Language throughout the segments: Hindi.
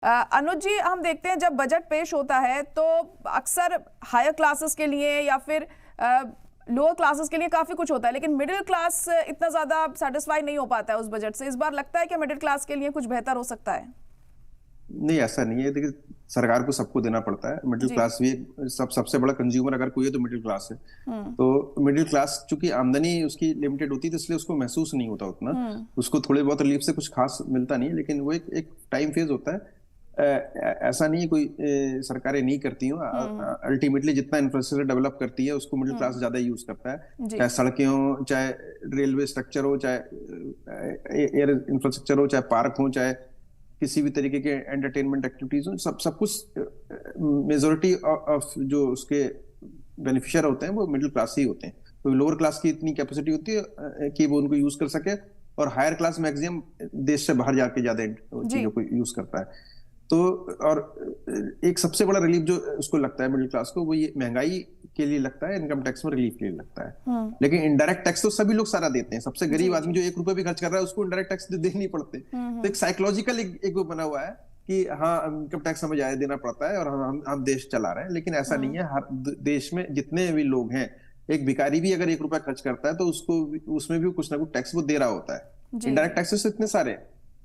अनुज जी, हम देखते हैं जब बजट पेश होता है तो अक्सर हायर क्लासेस के लिए या फिर लोअर क्लासेस के लिए काफी कुछ होता है, लेकिन मिडिल क्लास इतना ज्यादा सेटिस्फाई नहीं हो पाता है उस बजट से। इस बार लगता है कि मिडिल क्लास के लिए कुछ बेहतर हो सकता है। नहीं, ऐसा नहीं है। देखिए, सरकार को सबको देना पड़ता है। मिडिल जी। क्लास भी सबसे बड़ा कंज्यूमर अगर कोई है तो मिडिल क्लास है। हम्म। तो मिडिल क्लास चूंकि आमदनी उसकी लिमिटेड होती है, तो इसलिए उसको महसूस नहीं होता उतना। हम्म। उसको थोड़े बहुत रिलीफ से कुछ खास मिलता नहीं है, लेकिन वो एक टाइम फेज होता है। ऐसा नहीं है कोई सरकारें नहीं करती हो। हम्म। अल्टीमेटली जितना इंफ्रास्ट्रक्चर डेवलप करती है उसको मिडिल क्लास हम्म। ज्यादा यूज करता है। जी। चाहे सड़कें हो, चाहे रेलवे स्ट्रक्चर हो, चाहे एयर इंफ्रास्ट्रक्चर हो, चाहे पार्क हो, चाहे किसी भी तरीके के एंटरटेनमेंट एक्टिविटीज हो, सब सब कुछ मेजोरिटी ऑफ जो उसके बेनिफिशियर होते हैं वो मिडिल क्लास ही होते हैं। तो लोअर क्लास की इतनी कैपेसिटी होती है कि वो उनको यूज कर सके, और हायर क्लास मैक्सिमम देश से बाहर जाके ज्यादा जी। चीजों को यूज करता है। तो और एक सबसे बड़ा रिलीफ जो उसको लगता है मिडिल क्लास को, वो ये महंगाई के लिए लगता है, इनकम टैक्स में रिलीफ के लिए लगता है। हम्म। लेकिन इनडायरेक्ट टैक्स तो सभी लोग सारा देते हैं। सबसे जी। गरीब आदमी जी। जो 1 रुपए भी खर्च कर रहा है उसको इनडायरेक्ट टैक्स दे नहीं पड़ते। तो एक साइकोलॉजिकल एक वो बना हुआ है कि हाँ, इनकम टैक्स हमें ज्यादा देना पड़ता है और हम देश चला रहे हैं। लेकिन ऐसा नहीं हम्म। है। हर देश में जितने भी लोग हैं, एक भिखारी भी अगर 1 रुपया खर्च करता है तो उसको उसमें भी कुछ ना कुछ टैक्स वो दे रहा होता है। जी। इनडायरेक्ट जी। टैक्सेस इतने सारे हैं,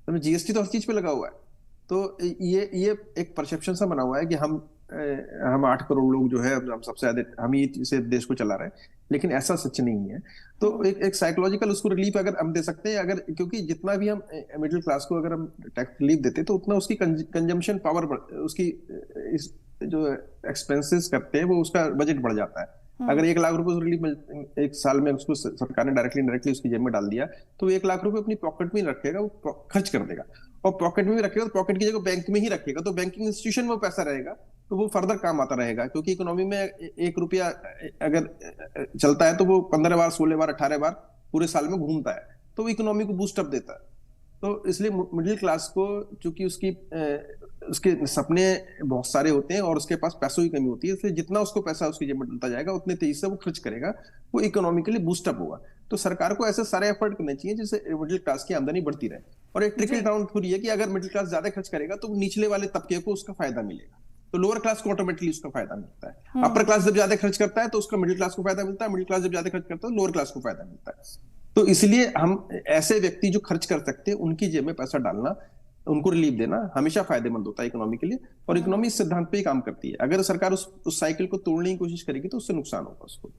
तो जीएसटी तो हर चीज पे लगा हुआ है। तो ये एक परसेप्शन सा बना हुआ है कि हम 8 करोड़ लोग जो है, हम सबसे ज्यादा हम ही इसे देश को चला रहे हैं। लेकिन ऐसा सच नहीं है। तो हम्म। एक साइकोलॉजिकल उसको रिलीफ अगर हम दे सकते हैं, अगर क्योंकि जितना भी हम मिडिल क्लास को अगर हम टैक्स रिलीफ देते तो उतना उसकी कंजम्पशन पावर, उसकी जो एक्सपेंसेस करते हैं वो उसका बजट बढ़ जाता है। हम्म। अगर 1 लाख रुपए रिलीफ एक साल में उसको सरकार ने डायरेक्टली इनडायरेक्टली उसकी जेब में डाल दिया, तो 1 लाख रुपए अपनी पॉकेट में ही रखेगा, वो खर्च कर देगा। और पॉकेट में भी रखेगा तो पॉकेट की जगह बैंक में ही रखेगा, तो बैंकिंग इंस्टीट्यूशन में वो पैसा रहेगा, तो वो फर्दर काम आता रहेगा। क्योंकि इकोनॉमी में 1 रुपया अगर चलता है तो वो 15 बार, 16 बार, 18 बार पूरे साल में घूमता है, तो वो इकोनॉमी को बूस्टअप देता है। तो इसलिए मिडिल क्लास को, चूंकि उसके सपने बहुत सारे होते हैं और उसके पास पैसों की कमी होती है, इसलिए जितना उसको पैसा उसकी जेब में डलता जाएगा उतने तेजी से वो खर्च करेगा, वो इकोनॉमिकली बूस्टअप होगा। तो सरकार को ऐसे सारे एफर्ट करने चाहिए जिससे मिडिल क्लास की आमदनी बढ़ती रहे। और एक ट्रिकल जी। डाउन थ्योरी है कि अगर मिडिल क्लास ज्यादा खर्च करेगा तो निचले वाले तबके को उसका फायदा मिलेगा, तो लोअर क्लास को ऑटोमेटिकली उसका फायदा मिलता है। अपर हम्म। क्लास जब ज्यादा खर्च करता है तो उसका मिडिल क्लास को फायदा मिलता है, मिडिल क्लास जब ज्यादा खर्च करता है तो लोअर क्लास को फायदा मिलता है। तो इसलिए हम ऐसे व्यक्ति जो खर्च कर सकते हैं उनकी जेब में पैसा डालना, उनको रिलीफ देना हमेशा फायदेमंद होता है इकोनॉमी के लिए। और इकोनॉमी इस सिद्धांत पे ही काम करती है। अगर सरकार उस साइकिल को तोड़ने की कोशिश करेगी तो उससे नुकसान होगा उसको।